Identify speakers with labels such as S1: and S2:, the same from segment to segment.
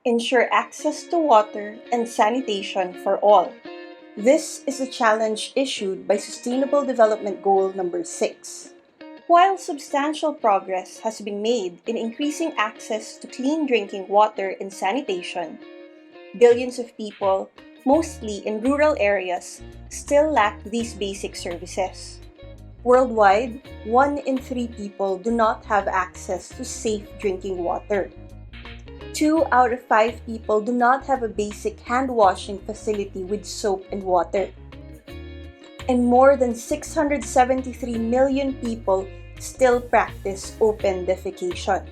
S1: Ensure access to water and sanitation for all. This is a challenge issued by Sustainable Development Goal number 6. While substantial progress has been made in increasing access to clean drinking water and sanitation, billions of people, mostly in rural areas, still lack these basic services. Worldwide, 1 in 3 people do not have access to safe drinking water. 2 out of 5 people do not have a basic hand washing facility with soap and water. And more than 673 million people still practice open defecation.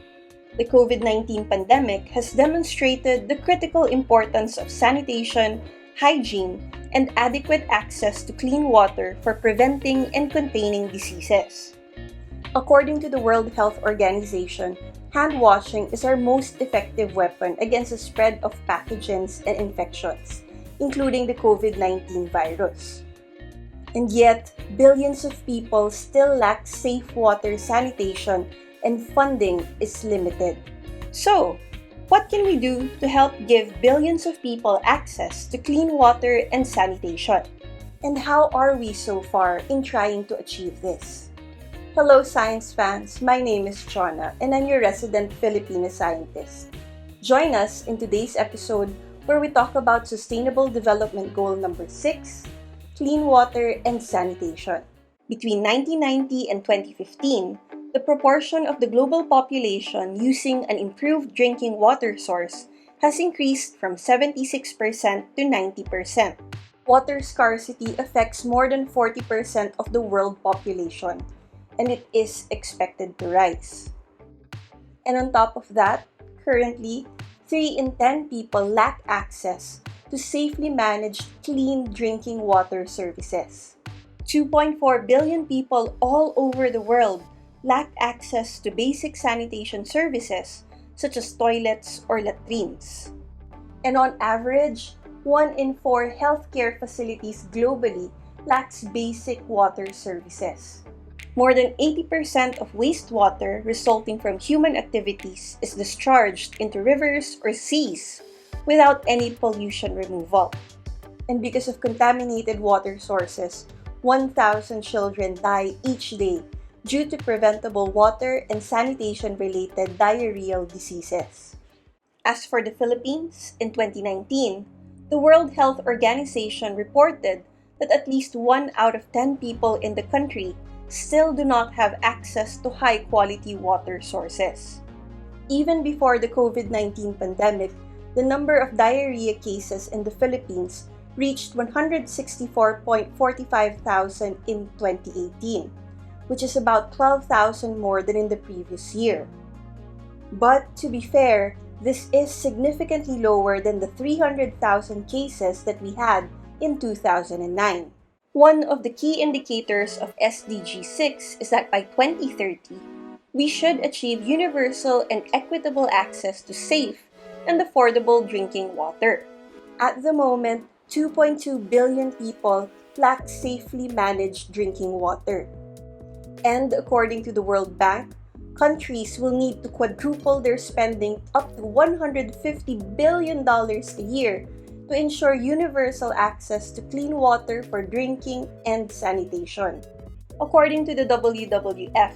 S1: The COVID-19 pandemic has demonstrated the critical importance of sanitation, hygiene, and adequate access to clean water for preventing and containing diseases. According to the World Health Organization, hand washing is our most effective weapon against the spread of pathogens and infections, including the COVID-19 virus. And yet, billions of people still lack safe water sanitation and funding is limited. So, what can we do to help give billions of people access to clean water and sanitation? And how are we so far in trying to achieve this? Hello science fans, my name is Chona and I'm your resident Filipino scientist. Join us in today's episode where we talk about Sustainable Development Goal number 6, clean water and sanitation. Between 1990 and 2015, the proportion of the global population using an improved drinking water source has increased from 76% to 90%. Water scarcity affects more than 40% of the world population, and it is expected to rise. And on top of that, currently, 3 in 10 people lack access to safely managed clean drinking water services. 2.4 billion people all over the world lack access to basic sanitation services such as toilets or latrines. And on average, 1 in 4 healthcare facilities globally lacks basic water services. More than 80% of wastewater resulting from human activities is discharged into rivers or seas without any pollution removal. And because of contaminated water sources, 1,000 children die each day due to preventable water and sanitation-related diarrheal diseases. As for the Philippines, in 2019, the World Health Organization reported that at least 1 out of 10 people in the country still do not have access to high-quality water sources. Even before the COVID-19 pandemic, the number of diarrhea cases in the Philippines reached 164.45 thousand in 2018, which is about 12,000 more than in the previous year. But to be fair, this is significantly lower than the 300,000 cases that we had in 2009. One of the key indicators of SDG 6 is that by 2030, we should achieve universal and equitable access to safe and affordable drinking water. At the moment, 2.2 billion people lack safely managed drinking water. And according to the World Bank, countries will need to quadruple their spending up to $150 billion a year to ensure universal access to clean water for drinking and sanitation. According to the WWF,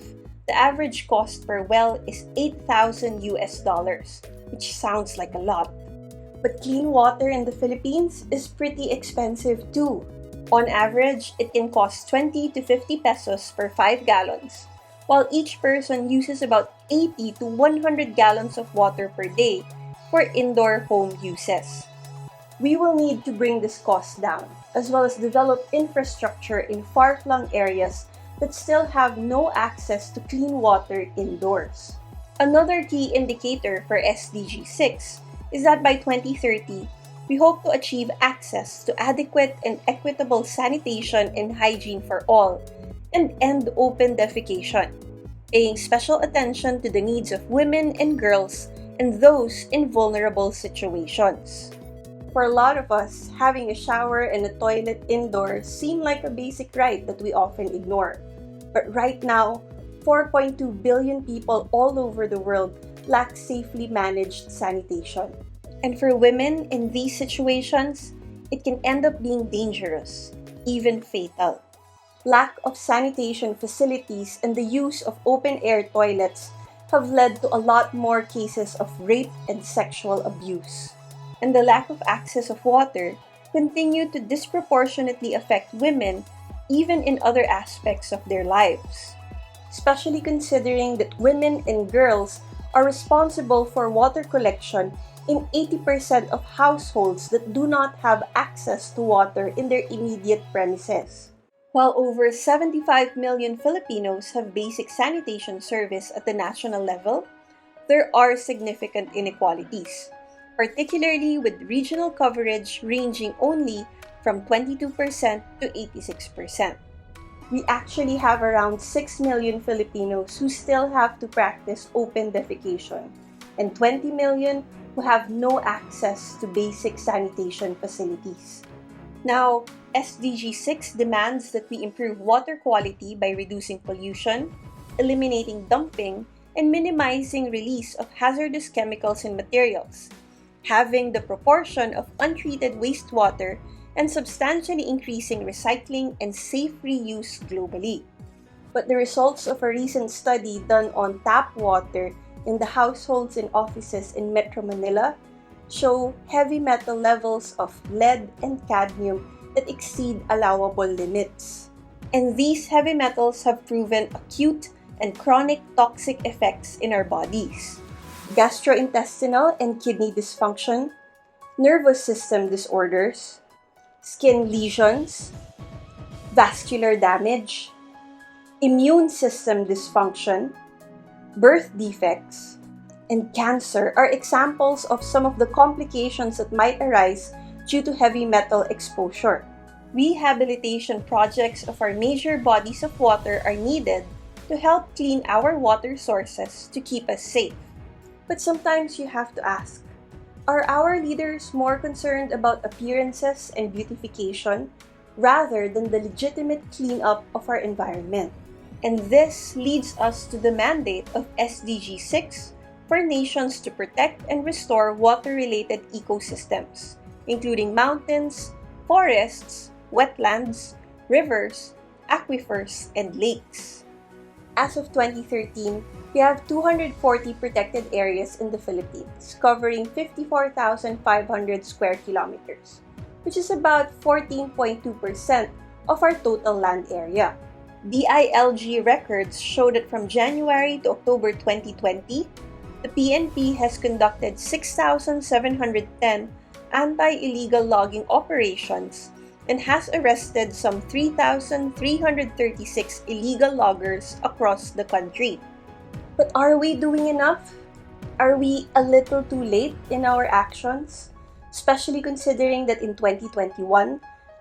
S1: the average cost per well is $8,000, which sounds like a lot. But clean water in the Philippines is pretty expensive too. On average, it can cost 20 to 50 pesos per 5 gallons, while each person uses about 80 to 100 gallons of water per day for indoor home uses. We will need to bring this cost down, as well as develop infrastructure in far-flung areas that still have no access to clean water indoors. Another key indicator for SDG 6 is that by 2030, we hope to achieve access to adequate and equitable sanitation and hygiene for all, and end open defecation, paying special attention to the needs of women and girls and those in vulnerable situations. For a lot of us, having a shower and a toilet indoors seem like a basic right that we often ignore. But right now, 4.2 billion people all over the world lack safely managed sanitation. And for women in these situations, it can end up being dangerous, even fatal. Lack of sanitation facilities and the use of open-air toilets have led to a lot more cases of rape and sexual abuse. And the lack of access of water continue to disproportionately affect women even in other aspects of their lives, especially considering that women and girls are responsible for water collection in 80% of households that do not have access to water in their immediate premises. While over 75 million Filipinos have basic sanitation service at the national level, there are significant inequalities, particularly with regional coverage ranging only from 22% to 86%. We actually have around 6 million Filipinos who still have to practice open defecation, and 20 million who have no access to basic sanitation facilities. Now, SDG 6 demands that we improve water quality by reducing pollution, eliminating dumping, and minimizing release of hazardous chemicals and materials, having the proportion of untreated wastewater, and substantially increasing recycling and safe reuse globally. But the results of a recent study done on tap water in the households and offices in Metro Manila show heavy metal levels of lead and cadmium that exceed allowable limits. And these heavy metals have proven acute and chronic toxic effects in our bodies: gastrointestinal and kidney dysfunction, nervous system disorders, skin lesions, vascular damage, immune system dysfunction, birth defects, and cancer are examples of some of the complications that might arise due to heavy metal exposure. Rehabilitation projects of our major bodies of water are needed to help clean our water sources to keep us safe. But sometimes you have to ask, are our leaders more concerned about appearances and beautification rather than the legitimate cleanup of our environment? And this leads us to the mandate of SDG 6 for nations to protect and restore water-related ecosystems, including mountains, forests, wetlands, rivers, aquifers, and lakes. As of 2013, we have 240 protected areas in the Philippines, covering 54,500 square kilometers, which is about 14.2% of our total land area. DILG records show that from January to October 2020, the PNP has conducted 6,710 anti-illegal logging operations and has arrested some 3,336 illegal loggers across the country. But are we doing enough? Are we a little too late in our actions? Especially considering that in 2021,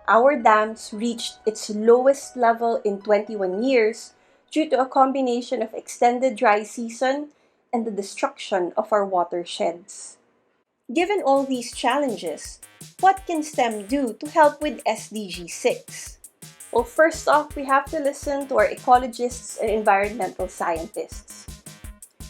S1: our dams reached its lowest level in 21 years due to a combination of extended dry season and the destruction of our watersheds. Given all these challenges, what can STEM do to help with SDG 6? Well, first off, we have to listen to our ecologists and environmental scientists.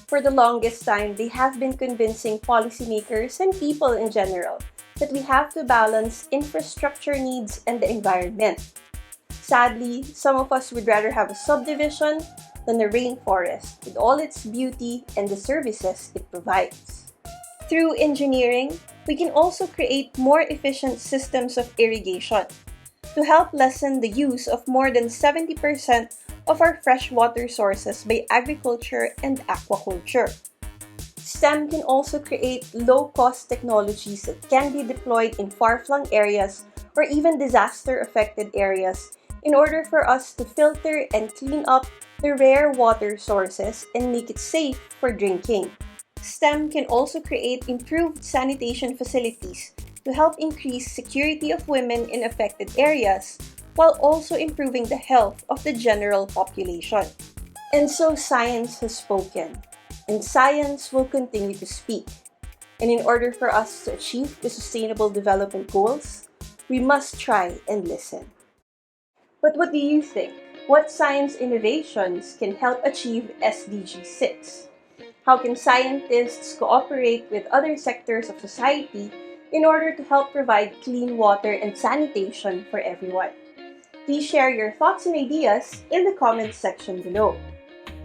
S1: For the longest time, they have been convincing policymakers and people in general that we have to balance infrastructure needs and the environment. Sadly, some of us would rather have a subdivision than a rainforest with all its beauty and the services it provides. Through engineering, we can also create more efficient systems of irrigation to help lessen the use of more than 70% of our freshwater sources by agriculture and aquaculture. STEM can also create low-cost technologies that can be deployed in far-flung areas or even disaster-affected areas in order for us to filter and clean up the rare water sources and make it safe for drinking. STEM can also create improved sanitation facilities to help increase security of women in affected areas while also improving the health of the general population. And so science has spoken, and science will continue to speak. And in order for us to achieve the Sustainable Development Goals, we must try and listen. But what do you think? What science innovations can help achieve SDG 6? How can scientists cooperate with other sectors of society in order to help provide clean water and sanitation for everyone? Please share your thoughts and ideas in the comments section below.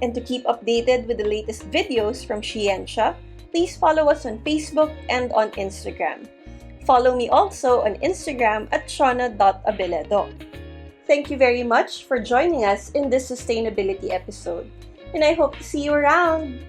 S1: And to keep updated with the latest videos from SHE-ensya, please follow us on Facebook and on Instagram. Follow me also on Instagram at shona.abeledo. Thank you very much for joining us in this sustainability episode, and I hope to see you around!